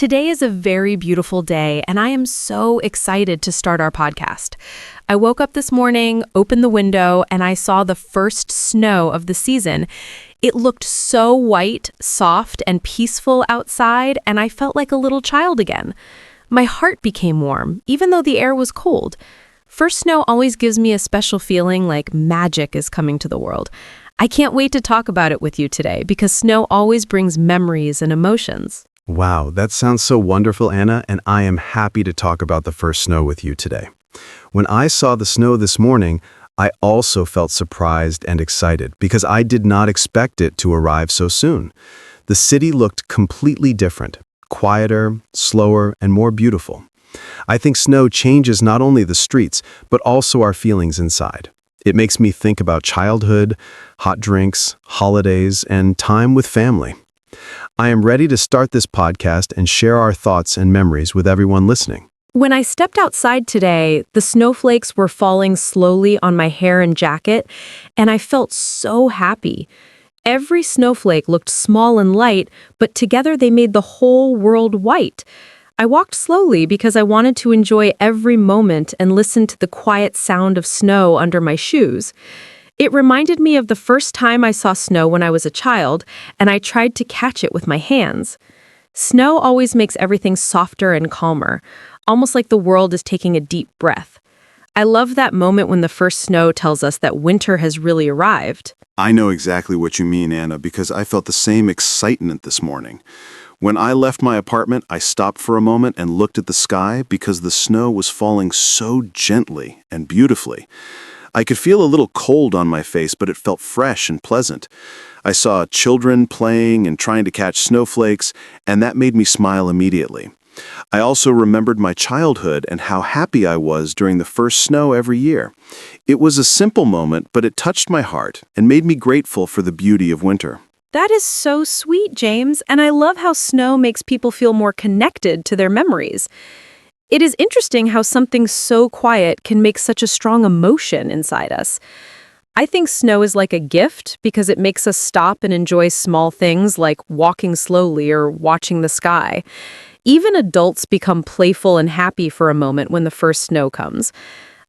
Today is a very beautiful day, and I am so excited to start our podcast. I woke up this morning, opened the window, and I saw the first snow of the season. It looked so white, soft, and peaceful outside, and I felt like a little child again. My heart became warm, even though the air was cold. First snow always gives me a special feeling like magic is coming to the world. I can't wait to talk about it with you today because snow always brings memories and emotions. Wow, that sounds so wonderful, Anna, and I am happy to talk about the first snow with you today. When I saw the snow this morning, I also felt surprised and excited because I did not expect it to arrive so soon. The city looked completely different, quieter, slower, and more beautiful. I think snow changes not only the streets, but also our feelings inside. It makes me think about childhood, hot drinks, holidays, and time with family. I am ready to start this podcast and share our thoughts and memories with everyone listening. When I stepped outside today, the snowflakes were falling slowly on my hair and jacket, and I felt so happy. Every snowflake looked small and light, but together they made the whole world white. I walked slowly because I wanted to enjoy every moment and listen to the quiet sound of snow under my shoes. It reminded me of the first time I saw snow when I was a child, and I tried to catch it with my hands. Snow always makes everything softer and calmer, almost like the world is taking a deep breath. I love that moment when the first snow tells us that winter has really arrived. I know exactly what you mean, Anna, because I felt the same excitement this morning. When I left my apartment, I stopped for a moment and looked at the sky because the snow was falling so gently and beautifully. I could feel a little cold on my face, but it felt fresh and pleasant. I saw children playing and trying to catch snowflakes, and that made me smile immediately. I also remembered my childhood and how happy I was during the first snow every year. It was a simple moment, but it touched my heart and made me grateful for the beauty of winter. That is so sweet, James, and I love how snow makes people feel more connected to their memories. It is interesting how something so quiet can make such a strong emotion inside us. I think snow is like a gift because it makes us stop and enjoy small things like walking slowly or watching the sky. Even adults become playful and happy for a moment when the first snow comes.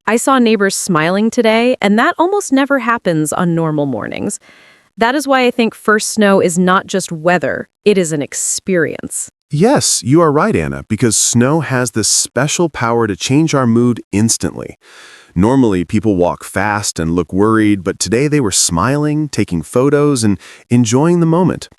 I saw neighbors smiling today, and that almost never happens on normal mornings. That is why I think first snow is not just weather, it is an experience. Yes, you are right, Anna, because snow has this special power to change our mood instantly. Normally, people walk fast and look worried, but today they were smiling, taking photos, and enjoying the moment.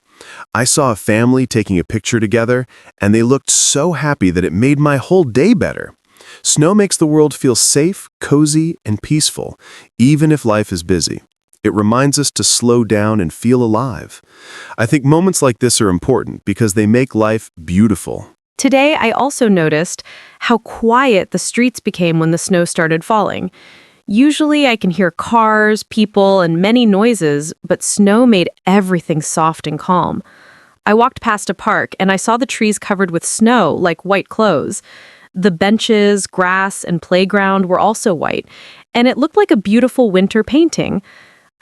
I saw a family taking a picture together, and they looked so happy that it made my whole day better. Snow makes the world feel safe, cozy, and peaceful, even if life is busy. It reminds us to slow down and feel alive. I think moments like this are important because they make life beautiful. Today, I also noticed how quiet the streets became when the snow started falling. Usually, I can hear cars, people, and many noises, but snow made everything soft and calm. I walked past a park, and I saw the trees covered with snow, like white clothes. The benches, grass, and playground were also white, and it looked like a beautiful winter painting.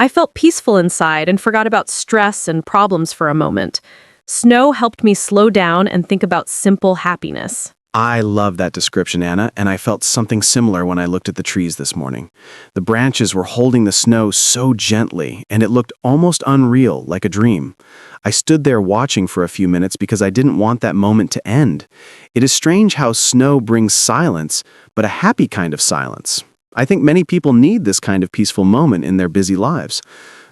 I felt peaceful inside and forgot about stress and problems for a moment. Snow helped me slow down and think about simple happiness. I love that description, Anna, and I felt something similar when I looked at the trees this morning. The branches were holding the snow so gently, and it looked almost unreal, like a dream. I stood there watching for a few minutes because I didn't want that moment to end. It is strange how snow brings silence, but a happy kind of silence. I think many people need this kind of peaceful moment in their busy lives.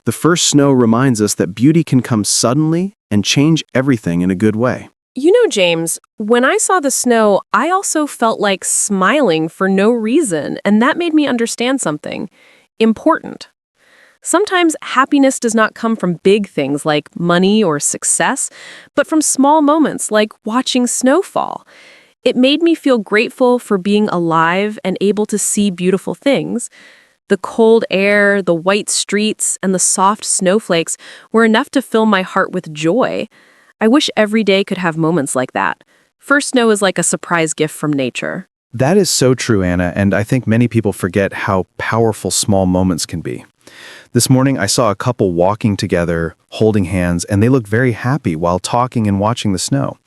The first snow reminds us that beauty can come suddenly and change everything in a good way. You know, James, when I saw the snow, I also felt like smiling for no reason, and that made me understand something important. Sometimes happiness does not come from big things like money or success, but from small moments like watching snow fall. It made me feel grateful for being alive and able to see beautiful things. The cold air, the white streets, and the soft snowflakes were enough to fill my heart with joy. I wish every day could have moments like that. First snow is like a surprise gift from nature. That is so true, Anna, and I think many people forget how powerful small moments can be. This morning, I saw a couple walking together, holding hands, and they looked very happy while talking and watching the snow.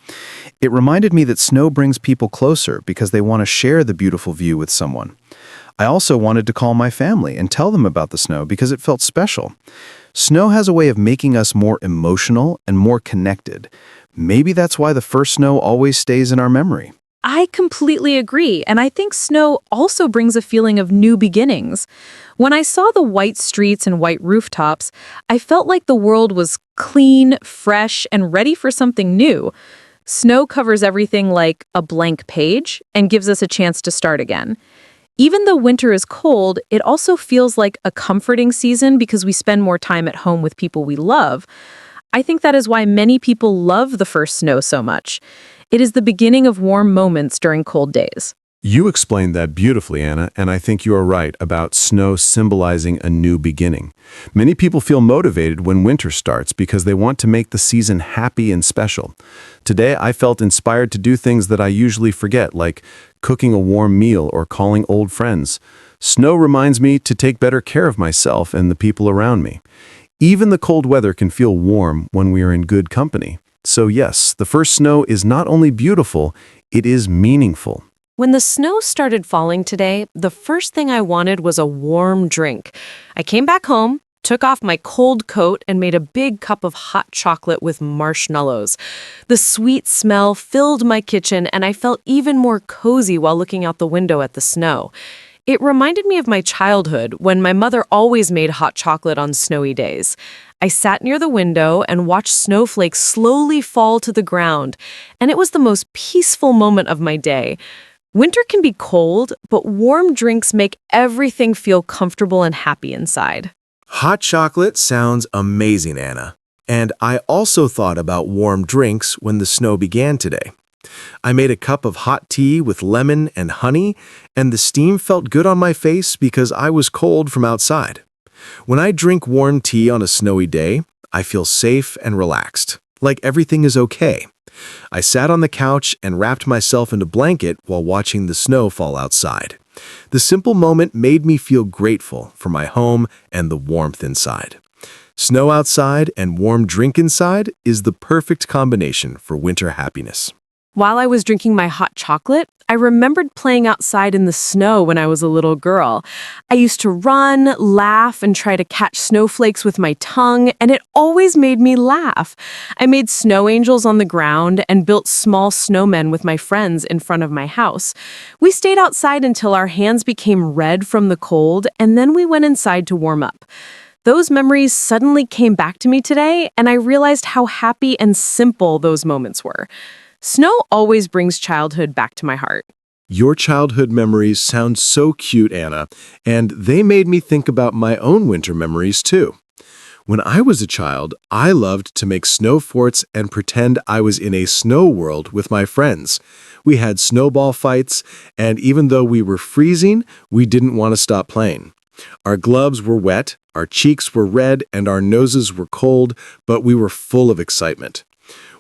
It reminded me that snow brings people closer because they want to share the beautiful view with someone. I also wanted to call my family and tell them about the snow because it felt special. Snow has a way of making us more emotional and more connected. Maybe that's why the first snow always stays in our memory. I completely agree, and I think snow also brings a feeling of new beginnings. When I saw the white streets and white rooftops, I felt like the world was clean, fresh, and ready for something new. Snow covers everything like a blank page and gives us a chance to start again. Even though winter is cold, it also feels like a comforting season because we spend more time at home with people we love. I think that is why many people love the first snow so much. It is the beginning of warm moments during cold days. You explained that beautifully, Anna, and I think you are right about snow symbolizing a new beginning. Many people feel motivated when winter starts because they want to make the season happy and special. Today, I felt inspired to do things that I usually forget, like cooking a warm meal or calling old friends. Snow reminds me to take better care of myself and the people around me. Even the cold weather can feel warm when we are in good company. So yes, the first snow is not only beautiful, it is meaningful. When the snow started falling today, the first thing I wanted was a warm drink. I came back home, took off my cold coat, and made a big cup of hot chocolate with marshmallows. The sweet smell filled my kitchen, and I felt even more cozy while looking out the window at the snow. It reminded me of my childhood when my mother always made hot chocolate on snowy days. I sat near the window and watched snowflakes slowly fall to the ground, and it was the most peaceful moment of my day. Winter can be cold, but warm drinks make everything feel comfortable and happy inside. Hot chocolate sounds amazing, Anna. And I also thought about warm drinks when the snow began today. I made a cup of hot tea with lemon and honey, and the steam felt good on my face because I was cold from outside. When I drink warm tea on a snowy day, I feel safe and relaxed, like everything is okay. I sat on the couch and wrapped myself in a blanket while watching the snow fall outside. The simple moment made me feel grateful for my home and the warmth inside. Snow outside and warm drink inside is the perfect combination for winter happiness. While I was drinking my hot chocolate, I remembered playing outside in the snow when I was a little girl. I used to run, laugh, and try to catch snowflakes with my tongue, and it always made me laugh. I made snow angels on the ground and built small snowmen with my friends in front of my house. We stayed outside until our hands became red from the cold, and then we went inside to warm up. Those memories suddenly came back to me today, and I realized how happy and simple those moments were. Snow always brings childhood back to my heart. Your childhood memories sound so cute, Anna, and they made me think about my own winter memories too. When I was a child, I loved to make snow forts and pretend I was in a snow world with my friends. We had snowball fights, and even though we were freezing, we didn't want to stop playing. Our gloves were wet, our cheeks were red, and our noses were cold, but we were full of excitement.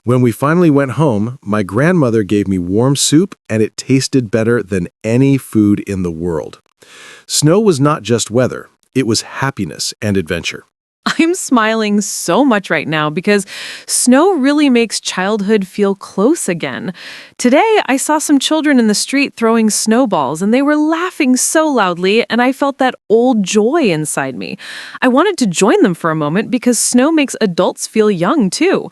When we finally went home, my grandmother gave me warm soup, and it tasted better than any food in the world. Snow was not just weather, it was happiness and adventure. I'm smiling so much right now because snow really makes childhood feel close again. Today, I saw some children in the street throwing snowballs, and they were laughing so loudly, and I felt that old joy inside me. I wanted to join them for a moment because snow makes adults feel young, too.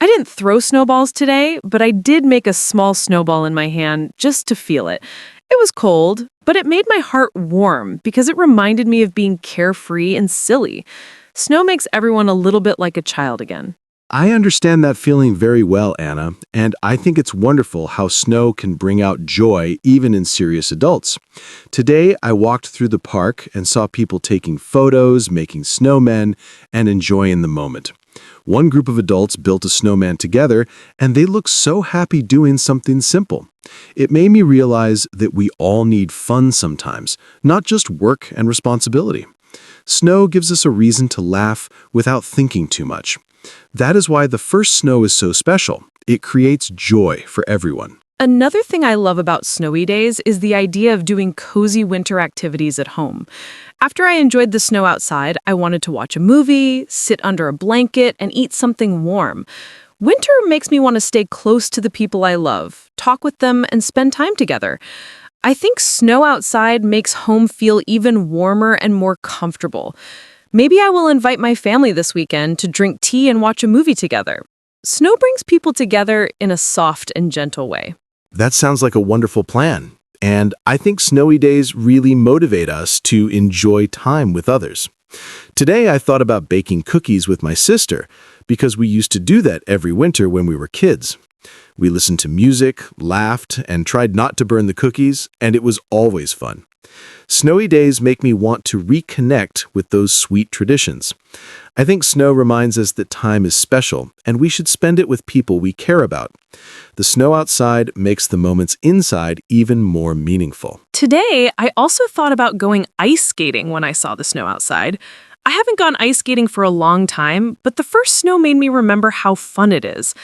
I didn't throw snowballs today, but I did make a small snowball in my hand just to feel it. It was cold, but it made my heart warm because it reminded me of being carefree and silly. Snow makes everyone a little bit like a child again. I understand that feeling very well, Anna, and I think it's wonderful how snow can bring out joy even in serious adults. Today, I walked through the park and saw people taking photos, making snowmen, and enjoying the moment. One group of adults built a snowman together, and they looked so happy doing something simple. It made me realize that we all need fun sometimes, not just work and responsibility. Snow gives us a reason to laugh without thinking too much. That is why the first snow is so special. It creates joy for everyone. Another thing I love about snowy days is the idea of doing cozy winter activities at home. After I enjoyed the snow outside, I wanted to watch a movie, sit under a blanket, and eat something warm. Winter makes me want to stay close to the people I love, talk with them, and spend time together. I think snow outside makes home feel even warmer and more comfortable. Maybe I will invite my family this weekend to drink tea and watch a movie together. Snow brings people together in a soft and gentle way. That sounds like a wonderful plan. And I think snowy days really motivate us to enjoy time with others. Today, I thought about baking cookies with my sister because we used to do that every winter when we were kids. We listened to music, laughed, and tried not to burn the cookies, and it was always fun. Snowy days make me want to reconnect with those sweet traditions. I think snow reminds us that time is special, and we should spend it with people we care about. The snow outside makes the moments inside even more meaningful. Today, I also thought about going ice skating when I saw the snow outside. I haven't gone ice skating for a long time, but the first snow made me remember how fun it is.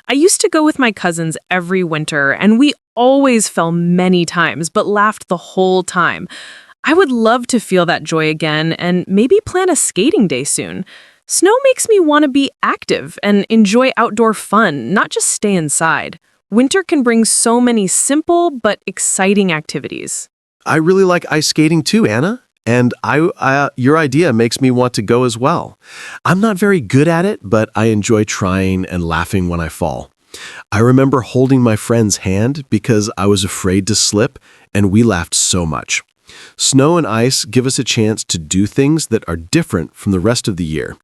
I used to go with my cousins every winter, and we always fell many times, but laughed the whole time. I would love to feel that joy again and maybe plan a skating day soon. Snow makes me want to be active and enjoy outdoor fun, not just stay inside. Winter can bring so many simple but exciting activities. I really like ice skating too, Anna. And your idea makes me want to go as well. I'm not very good at it, but I enjoy trying and laughing when I fall. I remember holding my friend's hand because I was afraid to slip, and we laughed so much. Snow and ice give us a chance to do things that are different from the rest of the year.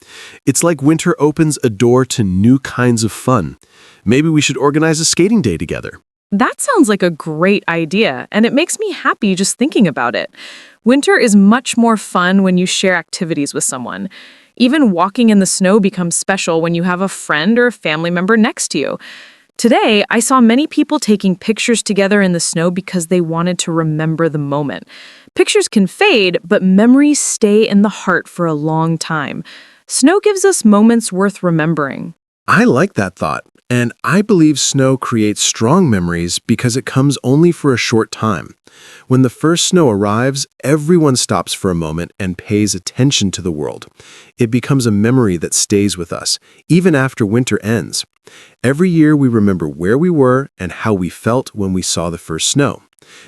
It's like winter opens a door to new kinds of fun. Maybe we should organize a skating day together. That sounds like a great idea, and it makes me happy just thinking about it. Winter is much more fun when you share activities with someone. Even walking in the snow becomes special when you have a friend or a family member next to you. Today, I saw many people taking pictures together in the snow because they wanted to remember the moment. Pictures can fade, but memories stay in the heart for a long time. Snow gives us moments worth remembering. I like that thought, and I believe snow creates strong memories because it comes only for a short time. When the first snow arrives, everyone stops for a moment and pays attention to the world. It becomes a memory that stays with us, even after winter ends. Every year we remember where we were and how we felt when we saw the first snow.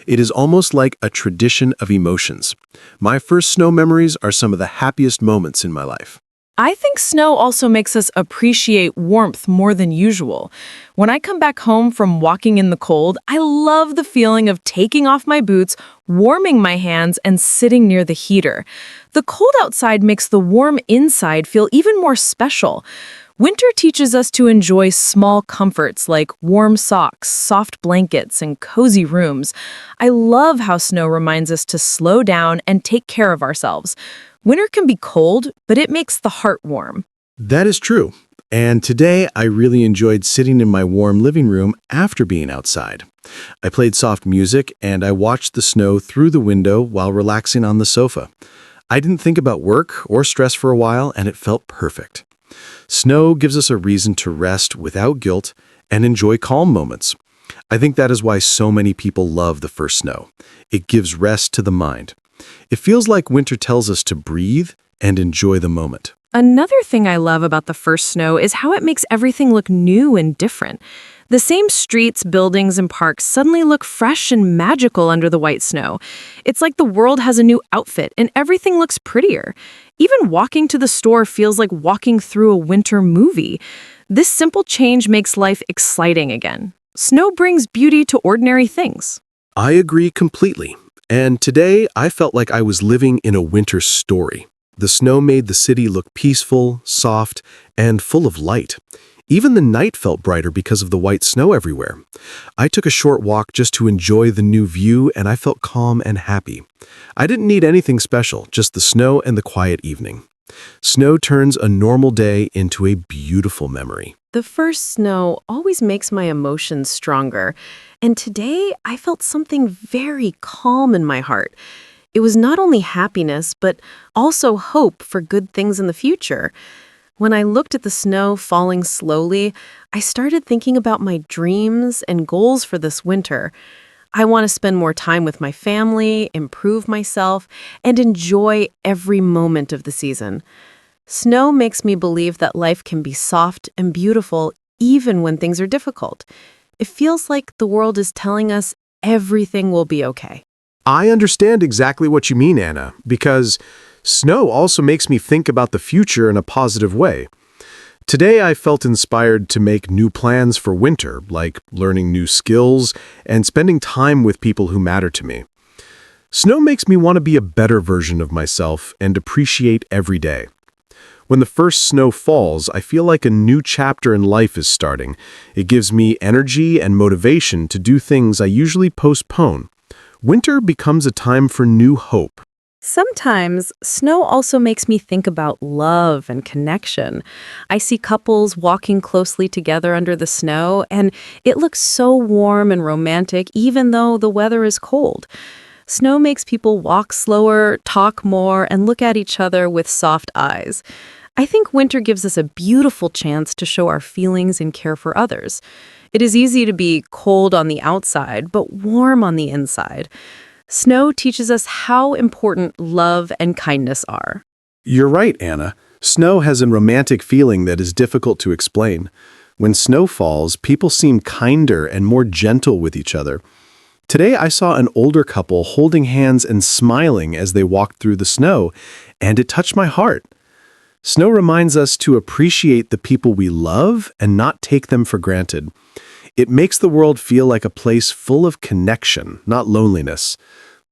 It is almost like a tradition of emotions. My first snow memories are some of the happiest moments in my life. I think snow also makes us appreciate warmth more than usual. When I come back home from walking in the cold, I love the feeling of taking off my boots, warming my hands, and sitting near the heater. The cold outside makes the warm inside feel even more special. Winter teaches us to enjoy small comforts like warm socks, soft blankets, and cozy rooms. I love how snow reminds us to slow down and take care of ourselves. Winter can be cold, but it makes the heart warm. That is true. And today I really enjoyed sitting in my warm living room after being outside. I played soft music and I watched the snow through the window while relaxing on the sofa. I didn't think about work or stress for a while, and it felt perfect. Snow gives us a reason to rest without guilt and enjoy calm moments. I think that is why so many people love the first snow. It gives rest to the mind. It feels like winter tells us to breathe and enjoy the moment. Another thing I love about the first snow is how it makes everything look new and different. The same streets, buildings, and parks suddenly look fresh and magical under the white snow. It's like the world has a new outfit and everything looks prettier. Even walking to the store feels like walking through a winter movie. This simple change makes life exciting again. Snow brings beauty to ordinary things. I agree completely. And today I felt like I was living in a winter story. The snow made the city look peaceful, soft, and full of light. Even the night felt brighter because of the white snow everywhere. I took a short walk just to enjoy the new view, and I felt calm and happy. I didn't need anything special, just the snow and the quiet evening. Snow turns a normal day into a beautiful memory. The first snow always makes my emotions stronger, and today I felt something very calm in my heart. It was not only happiness, but also hope for good things in the future. When I looked at the snow falling slowly, I started thinking about my dreams and goals for this winter. I want to spend more time with my family, improve myself, and enjoy every moment of the season. Snow makes me believe that life can be soft and beautiful even when things are difficult. It feels like the world is telling us everything will be okay. I understand exactly what you mean, Anna, because snow also makes me think about the future in a positive way. Today I felt inspired to make new plans for winter, like learning new skills and spending time with people who matter to me. Snow makes me want to be a better version of myself and appreciate every day. When the first snow falls, I feel like a new chapter in life is starting. It gives me energy and motivation to do things I usually postpone. Winter becomes a time for new hope. Sometimes, snow also makes me think about love and connection. I see couples walking closely together under the snow, and it looks so warm and romantic even though the weather is cold. Snow makes people walk slower, talk more, and look at each other with soft eyes. I think winter gives us a beautiful chance to show our feelings and care for others. It is easy to be cold on the outside, but warm on the inside. Snow teaches us how important love and kindness are. You're right, Anna. Snow has a romantic feeling that is difficult to explain. When snow falls, people seem kinder and more gentle with each other. Today I saw an older couple holding hands and smiling as they walked through the snow, and it touched my heart. Snow reminds us to appreciate the people we love and not take them for granted. It makes the world feel like a place full of connection, not loneliness.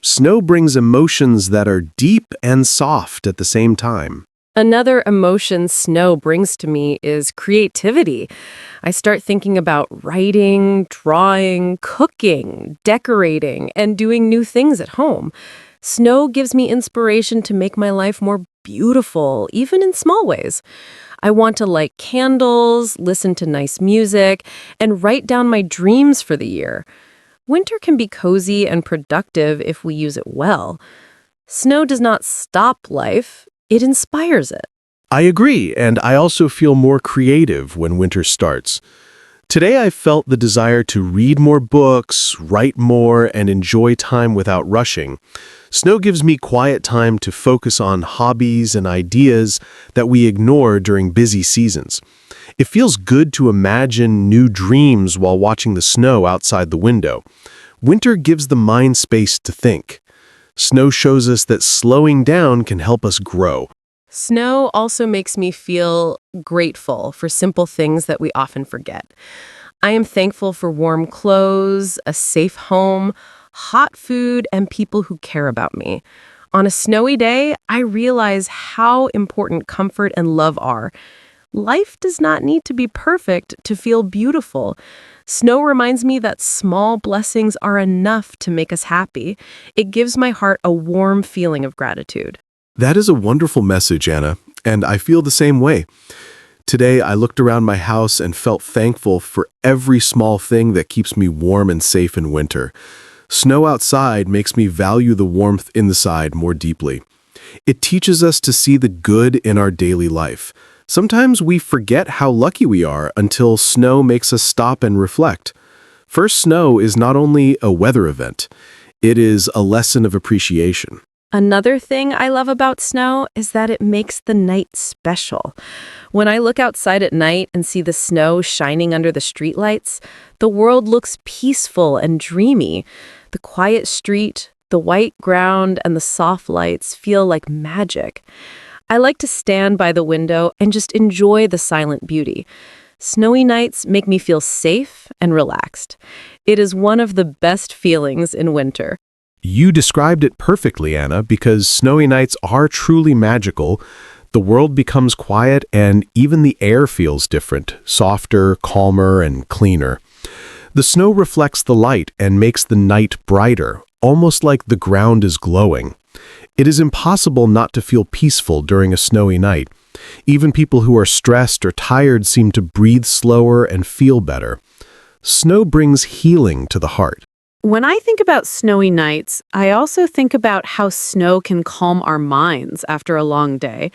Snow brings emotions that are deep and soft at the same time. Another emotion snow brings to me is creativity. I start thinking about writing, drawing, cooking, decorating, and doing new things at home. Snow gives me inspiration to make my life more beautiful, even in small ways. I want to light candles, listen to nice music, and write down my dreams for the year. Winter can be cozy and productive if we use it well. Snow does not stop life, it inspires it. I agree, and I also feel more creative when winter starts. Today I felt the desire to read more books, write more, and enjoy time without rushing. Snow gives me quiet time to focus on hobbies and ideas that we ignore during busy seasons. It feels good to imagine new dreams while watching the snow outside the window. Winter gives the mind space to think. Snow shows us that slowing down can help us grow. Snow also makes me feel grateful for simple things that we often forget. I am thankful for warm clothes, a safe home, hot food, and people who care about me. On a snowy day, I realize how important comfort and love are. Life does not need to be perfect to feel beautiful. Snow reminds me that small blessings are enough to make us happy. It gives my heart a warm feeling of gratitude. That is a wonderful message, Anna, and I feel the same way. Today, I looked around my house and felt thankful for every small thing that keeps me warm and safe in winter. Snow outside makes me value the warmth inside more deeply. It teaches us to see the good in our daily life. Sometimes we forget how lucky we are until snow makes us stop and reflect. First snow is not only a weather event, it is a lesson of appreciation. Another thing I love about snow is that it makes the night special. When I look outside at night and see the snow shining under the streetlights, the world looks peaceful and dreamy. The quiet street, the white ground, and the soft lights feel like magic. I like to stand by the window and just enjoy the silent beauty. Snowy nights make me feel safe and relaxed. It is one of the best feelings in winter. You described it perfectly, Anna, because snowy nights are truly magical. The world becomes quiet and even the air feels different, softer, calmer, and cleaner. The snow reflects the light and makes the night brighter, almost like the ground is glowing. It is impossible not to feel peaceful during a snowy night. Even people who are stressed or tired seem to breathe slower and feel better. Snow brings healing to the heart. When I think about snowy nights, I also think about how snow can calm our minds after a long day.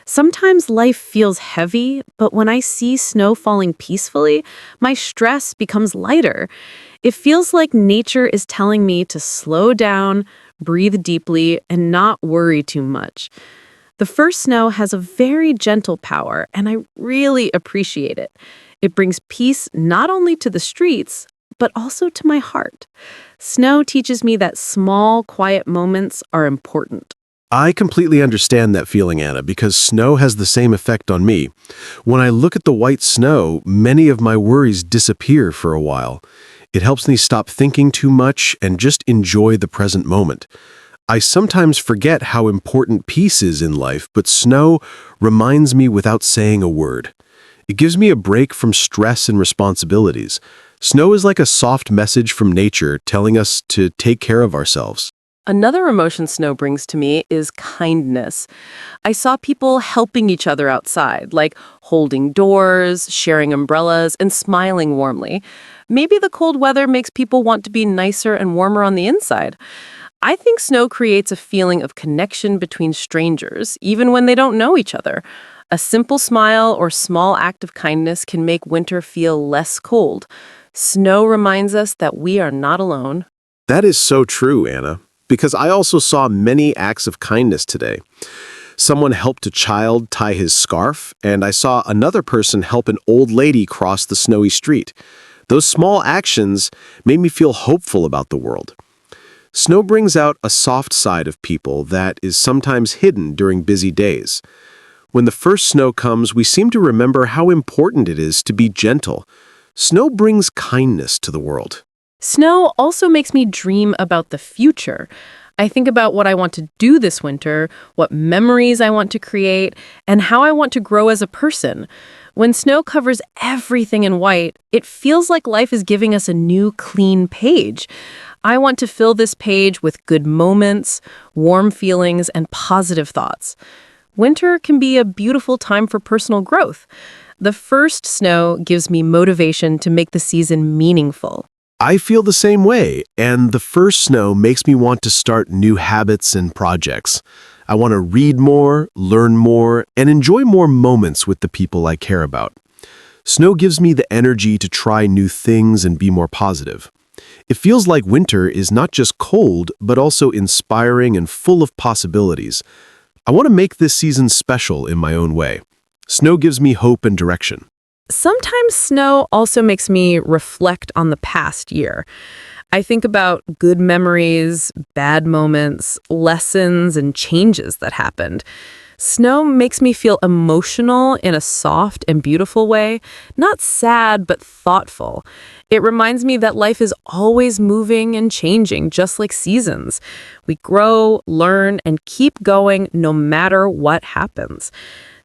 Sometimes life feels heavy, but when I see snow falling peacefully, my stress becomes lighter. It feels like nature is telling me to slow down, breathe deeply, and not worry too much. The first snow has a very gentle power, and I really appreciate it. It brings peace not only to the streets, but also to my heart. Snow teaches me that small, quiet moments are important. I completely understand that feeling, Anna, because snow has the same effect on me. When I look at the white snow, many of my worries disappear for a while. It helps me stop thinking too much and just enjoy the present moment. I sometimes forget how important peace is in life, but snow reminds me without saying a word. It gives me a break from stress and responsibilities. Snow is like a soft message from nature telling us to take care of ourselves. Another emotion snow brings to me is kindness. I saw people helping each other outside, like holding doors, sharing umbrellas, and smiling warmly. Maybe the cold weather makes people want to be nicer and warmer on the inside. I think snow creates a feeling of connection between strangers, even when they don't know each other. A simple smile or small act of kindness can make winter feel less cold. Snow reminds us that we are not alone. That is so true, Anna, because I also saw many acts of kindness today. Someone helped a child tie his scarf, and I saw another person help an old lady cross the snowy street. Those small actions made me feel hopeful about the world. Snow brings out a soft side of people that is sometimes hidden during busy days. When the first snow comes, we seem to remember how important it is to be gentle. Snow brings kindness to the world. Snow also makes me dream about the future. I think about what I want to do this winter, what memories I want to create, and how I want to grow as a person. When snow covers everything in white, it feels like life is giving us a new, clean page. I want to fill this page with good moments, warm feelings, and positive thoughts. Winter can be a beautiful time for personal growth. The first snow gives me motivation to make the season meaningful. I feel the same way, and the first snow makes me want to start new habits and projects. I want to read more, learn more, and enjoy more moments with the people I care about. Snow gives me the energy to try new things and be more positive. It feels like winter is not just cold, but also inspiring and full of possibilities. I want to make this season special in my own way. Snow gives me hope and direction. Sometimes snow also makes me reflect on the past year. I think about good memories, bad moments, lessons, and changes that happened. Snow makes me feel emotional in a soft and beautiful way, not sad, but thoughtful. It reminds me that life is always moving and changing, just like seasons. We grow, learn, and keep going no matter what happens.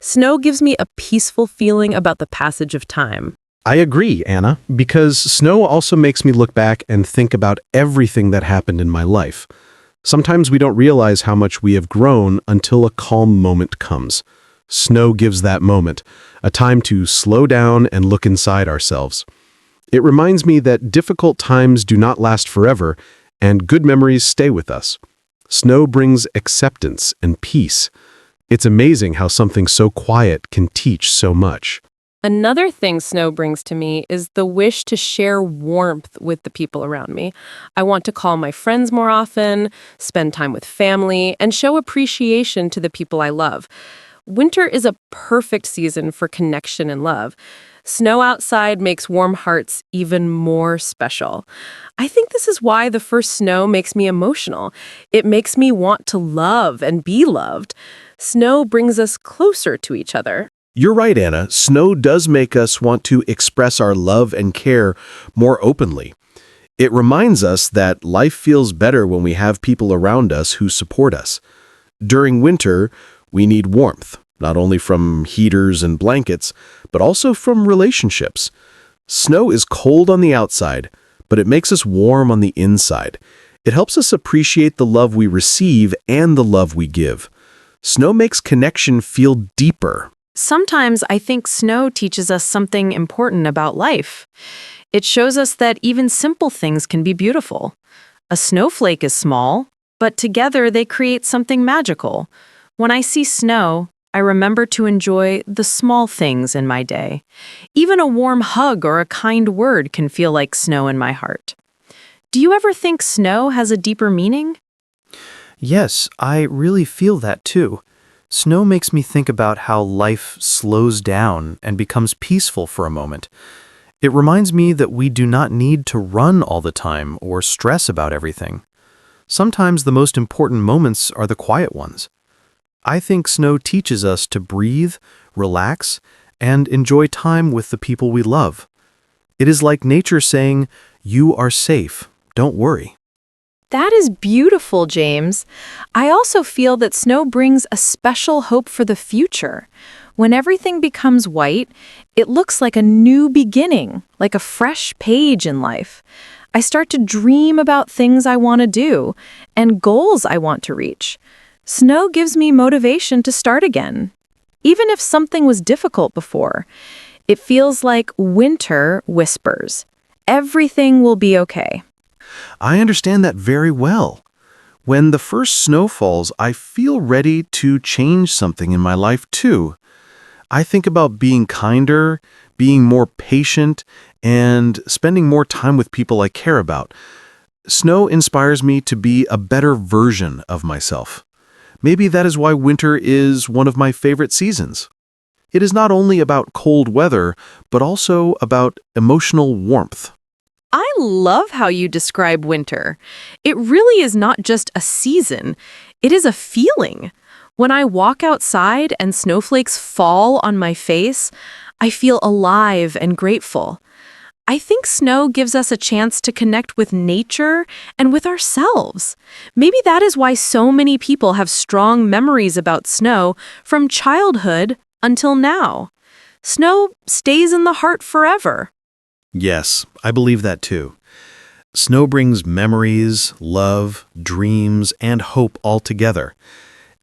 Snow gives me a peaceful feeling about the passage of time. I agree, Anna, because snow also makes me look back and think about everything that happened in my life. Sometimes we don't realize how much we have grown until a calm moment comes. Snow gives that moment, a time to slow down and look inside ourselves. It reminds me that difficult times do not last forever, and good memories stay with us. Snow brings acceptance and peace. It's amazing how something so quiet can teach so much. Another thing snow brings to me is the wish to share warmth with the people around me. I want to call my friends more often, spend time with family, and show appreciation to the people I love. Winter is a perfect season for connection and love. Snow outside makes warm hearts even more special. I think this is why the first snow makes me emotional. It makes me want to love and be loved. Snow brings us closer to each other. You're right, Anna. Snow does make us want to express our love and care more openly. It reminds us that life feels better when we have people around us who support us. During winter, we need warmth, not only from heaters and blankets, but also from relationships. Snow is cold on the outside, but it makes us warm on the inside. It helps us appreciate the love we receive and the love we give. Snow makes connection feel deeper. Sometimes I think snow teaches us something important about life. It shows us that even simple things can be beautiful. A snowflake is small, but together they create something magical. When I see snow, I remember to enjoy the small things in my day. Even a warm hug or a kind word can feel like snow in my heart. Do you ever think snow has a deeper meaning? Yes, I really feel that too. Snow makes me think about how life slows down and becomes peaceful for a moment. It reminds me that we do not need to run all the time or stress about everything. Sometimes the most important moments are the quiet ones. I think snow teaches us to breathe, relax, and enjoy time with the people we love. It is like nature saying, "You are safe, don't worry." That is beautiful, James. I also feel that snow brings a special hope for the future. When everything becomes white, it looks like a new beginning, like a fresh page in life. I start to dream about things I want to do and goals I want to reach. Snow gives me motivation to start again. Even if something was difficult before, it feels like winter whispers. Everything will be okay. I understand that very well. When the first snow falls, I feel ready to change something in my life too. I think about being kinder, being more patient, and spending more time with people I care about. Snow inspires me to be a better version of myself. Maybe that is why winter is one of my favorite seasons. It is not only about cold weather, but also about emotional warmth. I love how you describe winter. It really is not just a season, it is a feeling. When I walk outside and snowflakes fall on my face, I feel alive and grateful. I think snow gives us a chance to connect with nature and with ourselves. Maybe that is why so many people have strong memories about snow from childhood until now. Snow stays in the heart forever. Yes, I believe that too. Snow brings memories, love, dreams, and hope all together.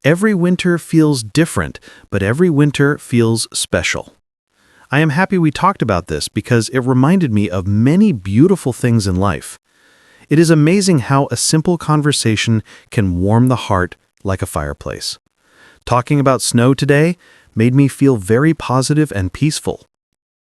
Every winter feels different, but every winter feels special. I am happy we talked about this because it reminded me of many beautiful things in life. It is amazing how a simple conversation can warm the heart like a fireplace. Talking about snow today made me feel very positive and peaceful.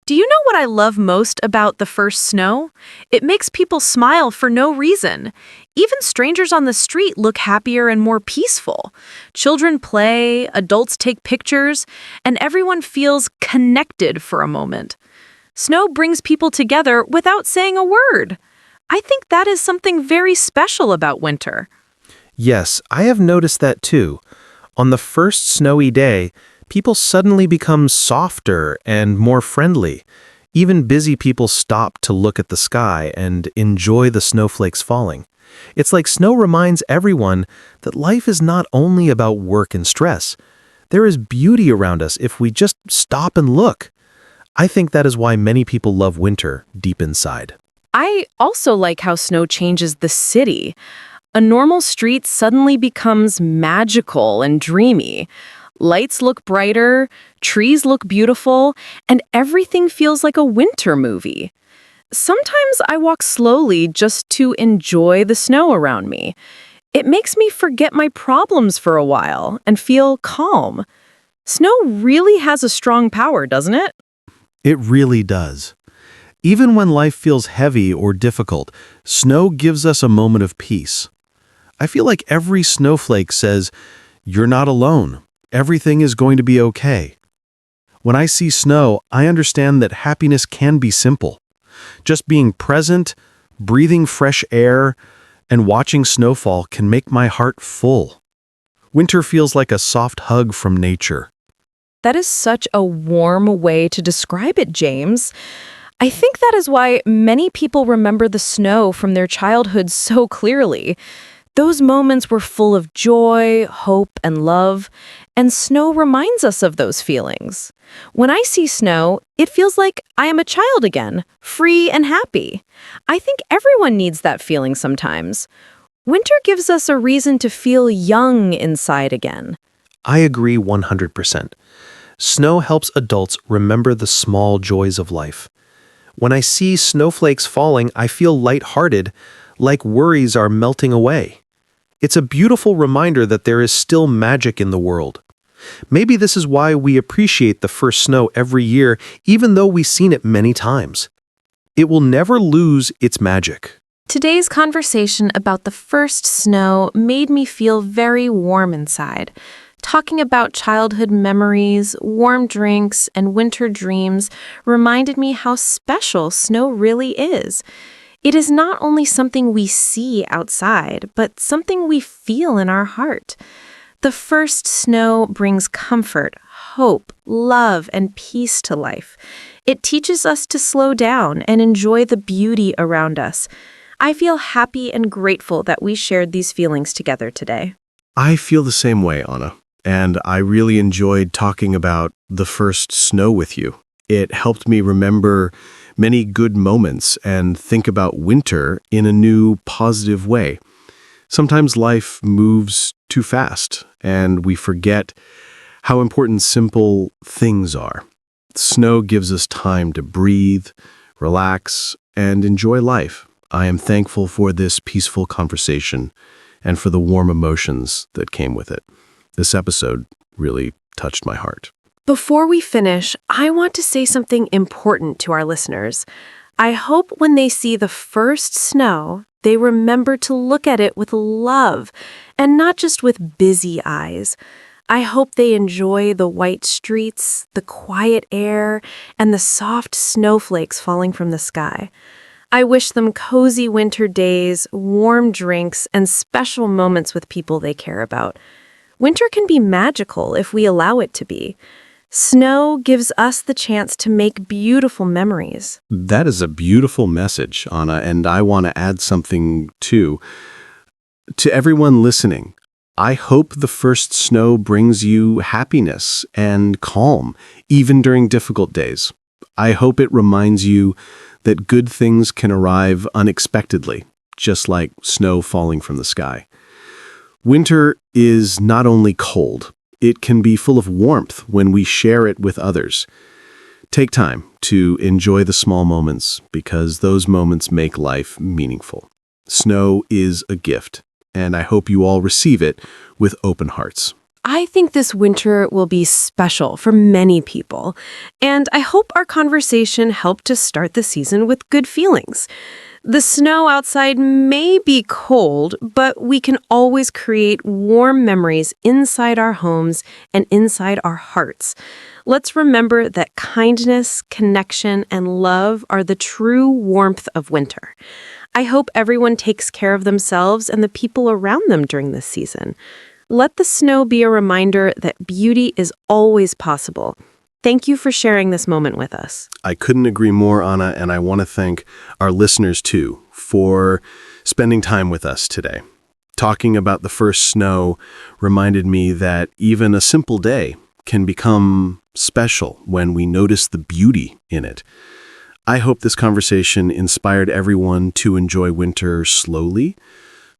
Do you know what I love most about the first snow? It makes people smile for no reason. Even strangers on the street look happier and more peaceful. Children play, adults take pictures, and everyone feels connected for a moment. Snow brings people together without saying a word. I think that is something very special about winter. Yes, I have noticed that too. On the first snowy day, people suddenly become softer and more friendly. Even busy people stop to look at the sky and enjoy the snowflakes falling. It's like snow reminds everyone that life is not only about work and stress. There is beauty around us if we just stop and look. I think that is why many people love winter deep inside. I also like how snow changes the city. A normal street suddenly becomes magical and dreamy. Lights look brighter, trees look beautiful, and everything feels like a winter movie. Sometimes I walk slowly just to enjoy the snow around me. It makes me forget my problems for a while and feel calm. Snow really has a strong power, doesn't it? It really does. Even when life feels heavy or difficult, snow gives us a moment of peace. I feel like every snowflake says, "You're not alone. Everything is going to be okay." When I see snow, I understand that happiness can be simple. Just being present, breathing fresh air, and watching snowfall can make my heart full. Winter feels like a soft hug from nature. That is such a warm way to describe it, James. I think that is why many people remember the snow from their childhood so clearly. Those moments were full of joy, hope, and love, and snow reminds us of those feelings. When I see snow, it feels like I am a child again, free and happy. I think everyone needs that feeling sometimes. Winter gives us a reason to feel young inside again. I agree 100%. Snow helps adults remember the small joys of life. When I see snowflakes falling, I feel lighthearted, like worries are melting away. It's a beautiful reminder that there is still magic in the world. Maybe this is why we appreciate the first snow every year, even though we've seen it many times. It will never lose its magic. Today's conversation about the first snow made me feel very warm inside. Talking about childhood memories, warm drinks, and winter dreams reminded me how special snow really is. It is not only something we see outside, but something we feel in our heart. The first snow brings comfort, hope, love, and peace to life. It teaches us to slow down and enjoy the beauty around us. I feel happy and grateful that we shared these feelings together today. I feel the same way, Anna, and I really enjoyed talking about the first snow with you. It helped me remember many good moments and think about winter in a new, positive way. Sometimes life moves too fast, and we forget how important simple things are. Snow gives us time to breathe, relax, and enjoy life. I am thankful for this peaceful conversation and for the warm emotions that came with it. This episode really touched my heart. Before we finish, I want to say something important to our listeners. I hope when they see the first snow, they remember to look at it with love and not just with busy eyes. I hope they enjoy the white streets, the quiet air, and the soft snowflakes falling from the sky. I wish them cozy winter days, warm drinks, and special moments with people they care about. Winter can be magical if we allow it to be. Snow gives us the chance to make beautiful memories. That is a beautiful message, Anna, and I want to add something too. To everyone listening, I hope the first snow brings you happiness and calm, even during difficult days. I hope it reminds you that good things can arrive unexpectedly, just like snow falling from the sky. Winter is not only cold, it can be full of warmth when we share it with others. Take time to enjoy the small moments because those moments make life meaningful. Snow is a gift, and I hope you all receive it with open hearts. I think this winter will be special for many people, and I hope our conversation helped to start the season with good feelings. The snow outside may be cold, but we can always create warm memories inside our homes and inside our hearts. Let's remember that kindness, connection, and love are the true warmth of winter. I hope everyone takes care of themselves and the people around them during this season. Let the snow be a reminder that beauty is always possible. Thank you for sharing this moment with us. I couldn't agree more, Anna, and I want to thank our listeners, too, for spending time with us today. Talking about the first snow reminded me that even a simple day can become special when we notice the beauty in it. I hope this conversation inspired everyone to enjoy winter slowly,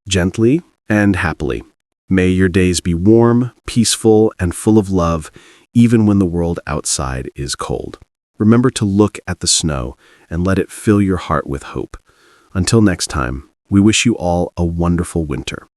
gently, and happily. May your days be warm, peaceful, and full of love, even when the world outside is cold. Remember to look at the snow and let it fill your heart with hope. Until next time, we wish you all a wonderful winter.